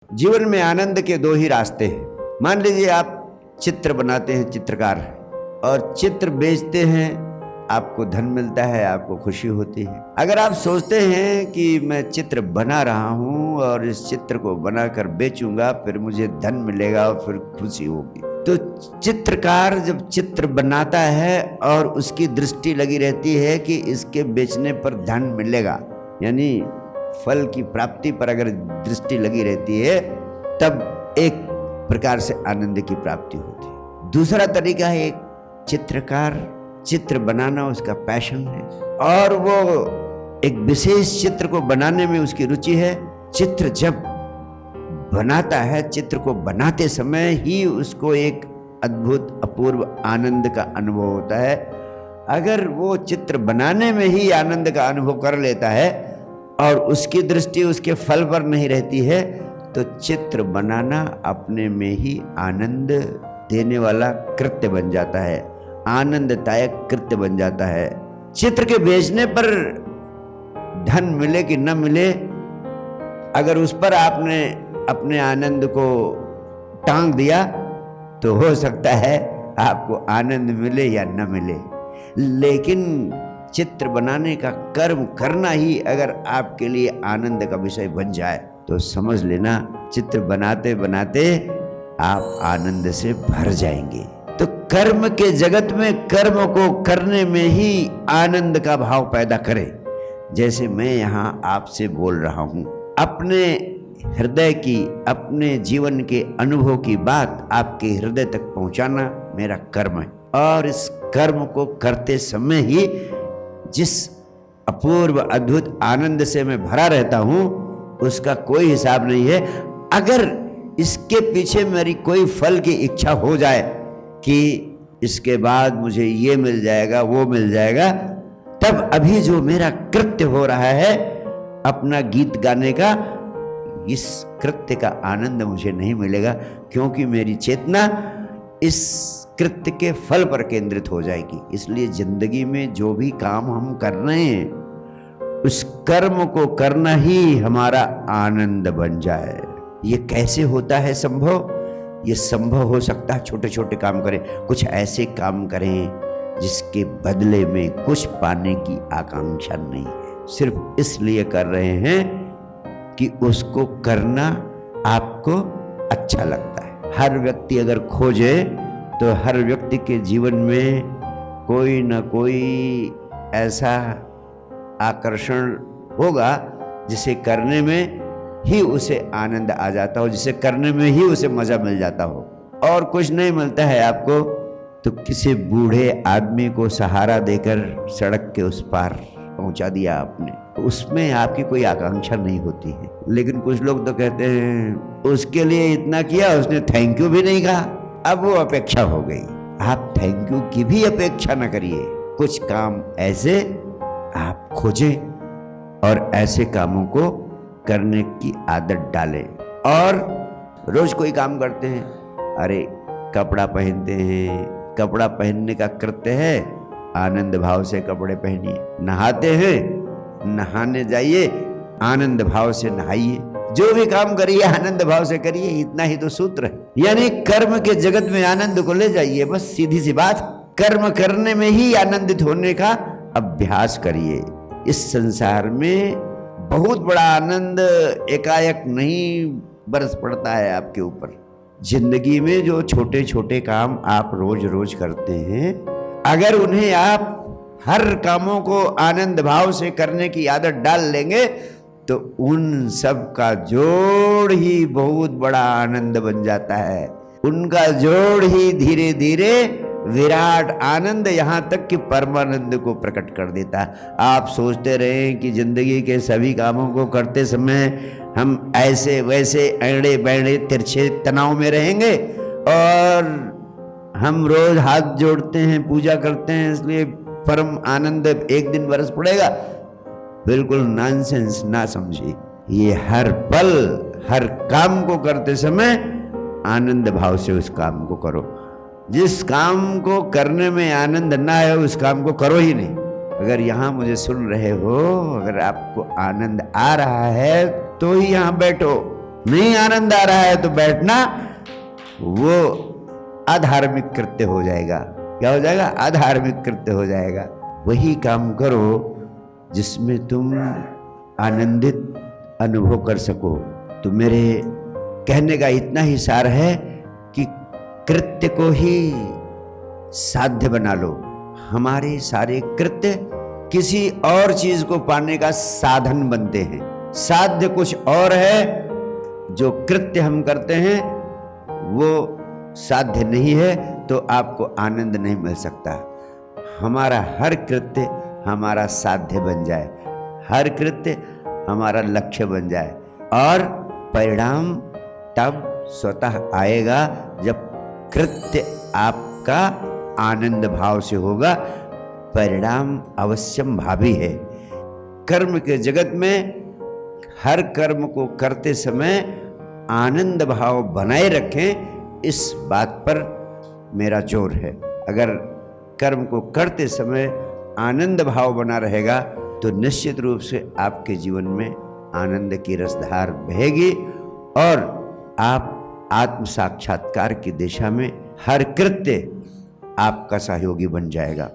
जीवन में आनंद के दो ही रास्ते हैं। मान लीजिए आप चित्र बनाते हैं, चित्रकार, और चित्र बेचते हैं, आपको धन मिलता है, आपको खुशी होती है। अगर आप सोचते हैं कि मैं चित्र बना रहा हूं और इस चित्र को बनाकर बेचूंगा, फिर मुझे धन मिलेगा और फिर खुशी होगी, तो चित्रकार जब चित्र बनाता है और उसकी दृष्टि लगी रहती है कि इसके बेचने पर धन मिलेगा, यानी फल की प्राप्ति पर अगर दृष्टि लगी रहती है, तब एक प्रकार से आनंद की प्राप्ति होती है। दूसरा तरीका है, एक चित्रकार चित्र बनाना उसका पैशन है और वो एक विशेष चित्र को बनाने में उसकी रुचि है। चित्र जब बनाता है, चित्र को बनाते समय ही उसको एक अद्भुत अपूर्व आनंद का अनुभव होता है। अगर वो चित्र बनाने में ही आनंद का अनुभव कर लेता है और उसकी दृष्टि उसके फल पर नहीं रहती है, तो चित्र बनाना अपने में ही आनंद देने वाला कृत्य बन जाता है, आनंददायक कृत्य बन जाता है। चित्र के बेचने पर धन मिले कि न मिले, अगर उस पर आपने अपने आनंद को टांग दिया तो हो सकता है आपको आनंद मिले या न मिले। लेकिन चित्र बनाने का कर्म करना ही अगर आपके लिए आनंद का विषय बन जाए, तो समझ लेना चित्र बनाते बनाते आप आनंद से भर जाएंगे। तो कर्म के जगत में कर्म को करने में ही आनंद का भाव पैदा करें। जैसे मैं यहाँ आपसे बोल रहा हूँ, अपने हृदय की, अपने जीवन के अनुभव की बात आपके हृदय तक पहुँचाना मेरा कर्म है, और इस कर्म को करते समय ही जिस अपूर्व अद्भुत आनंद से मैं भरा रहता हूँ, उसका कोई हिसाब नहीं है। अगर इसके पीछे मेरी कोई फल की इच्छा हो जाए कि इसके बाद मुझे ये मिल जाएगा, वो मिल जाएगा, तब अभी जो मेरा कृत्य हो रहा है अपना गीत गाने का, इस कृत्य का आनंद मुझे नहीं मिलेगा, क्योंकि मेरी चेतना इस कृत्य के फल पर केंद्रित हो जाएगी। इसलिए जिंदगी में जो भी काम हम कर रहे हैं, उस कर्म को करना ही हमारा आनंद बन जाए। ये कैसे होता है संभव? ये संभव हो सकता है छोटे छोटे काम करें, कुछ ऐसे काम करें जिसके बदले में कुछ पाने की आकांक्षा नहीं है, सिर्फ इसलिए कर रहे हैं कि उसको करना आपको अच्छा लगता है। हर व्यक्ति अगर खोजे तो हर व्यक्ति के जीवन में कोई ना कोई ऐसा आकर्षण होगा जिसे करने में ही उसे आनंद आ जाता हो, जिसे करने में ही उसे मजा मिल जाता हो। और कुछ नहीं मिलता है आपको तो किसी बूढ़े आदमी को सहारा देकर सड़क के उस पार पहुंचा दिया आपने, उसमें आपकी कोई आकांक्षा नहीं होती है। लेकिन कुछ लोग तो कहते हैं उसके लिए इतना किया, उसने थैंक यू भी नहीं कहा, अब वो अपेक्षा हो गई। आप थैंक यू की भी अपेक्षा न करिए। कुछ काम ऐसे आप खोजें और ऐसे कामों को करने की आदत डालें। और रोज कोई काम करते हैं, अरे कपड़ा पहनते हैं, कपड़ा पहनने का कृत्य है, आनंद भाव से कपड़े पहनिए। नहाते हैं, नहाने जाइए, आनंद भाव से नहाइए। जो भी काम करिए आनंद भाव से करिए, इतना ही तो सूत्र है। यानी कर्म के जगत में आनंद को ले जाइए, बस सीधी सी बात। कर्म करने में ही आनंदित होने का अभ्यास करिए। इस संसार में बहुत बड़ा आनंद एकाएक नहीं बरस पड़ता है आपके ऊपर। जिंदगी में जो छोटे छोटे काम आप रोज रोज करते हैं, अगर उन्हें आप हर कामों को आनंद भाव से करने की आदत डाल लेंगे, तो उन सब का जोड़ ही बहुत बड़ा आनंद बन जाता है। उनका जोड़ ही धीरे धीरे विराट आनंद, यहाँ तक कि परमानंद को प्रकट कर देता है। आप सोचते रहे कि जिंदगी के सभी कामों को करते समय हम ऐसे वैसे ऐड़े बैड़े तिरछे तनाव में रहेंगे और हम रोज हाथ जोड़ते हैं, पूजा करते हैं, इसलिए परम आनंद एक दिन बरस पड़ेगा। बिल्कुल नॉनसेंस, ना समझिए। ये हर पल हर काम को करते समय आनंद भाव से उस काम को करो। जिस काम को करने में आनंद ना है उस काम को करो ही नहीं। अगर यहाँ मुझे सुन रहे हो, अगर आपको आनंद आ रहा है तो ही यहाँ बैठो, नहीं आनंद आ रहा है तो बैठना वो अधार्मिक कृत्य हो जाएगा। क्या हो जाएगा? अधार्मिक कृत्य हो जाएगा। वही काम करो जिसमें तुम आनंदित अनुभव कर सको। तो मेरे कहने का इतना ही सार है कि कृत्य को ही साध्य बना लो। हमारे सारे कृत्य किसी और चीज को पाने का साधन बनते हैं। साध्य कुछ और है, जो कृत्य हम करते हैं वो साध्य नहीं है, तो आपको आनंद नहीं मिल सकता। हमारा हर कृत्य हमारा साध्य बन जाए, हर कृत्य हमारा लक्ष्य बन जाए, और परिणाम तब स्वतः आएगा जब कृत्य आपका आनंद भाव से होगा। परिणाम अवश्यम भावी है। कर्म के जगत में हर कर्म को करते समय आनंद भाव बनाए रखें, इस बात पर मेरा जोर है। अगर कर्म को करते समय आनंद भाव बना रहेगा तो निश्चित रूप से आपके जीवन में आनंद की रसधार बहेगी और आप आत्म साक्षात्कार की दिशा में हर कृत्य आपका सहयोगी बन जाएगा।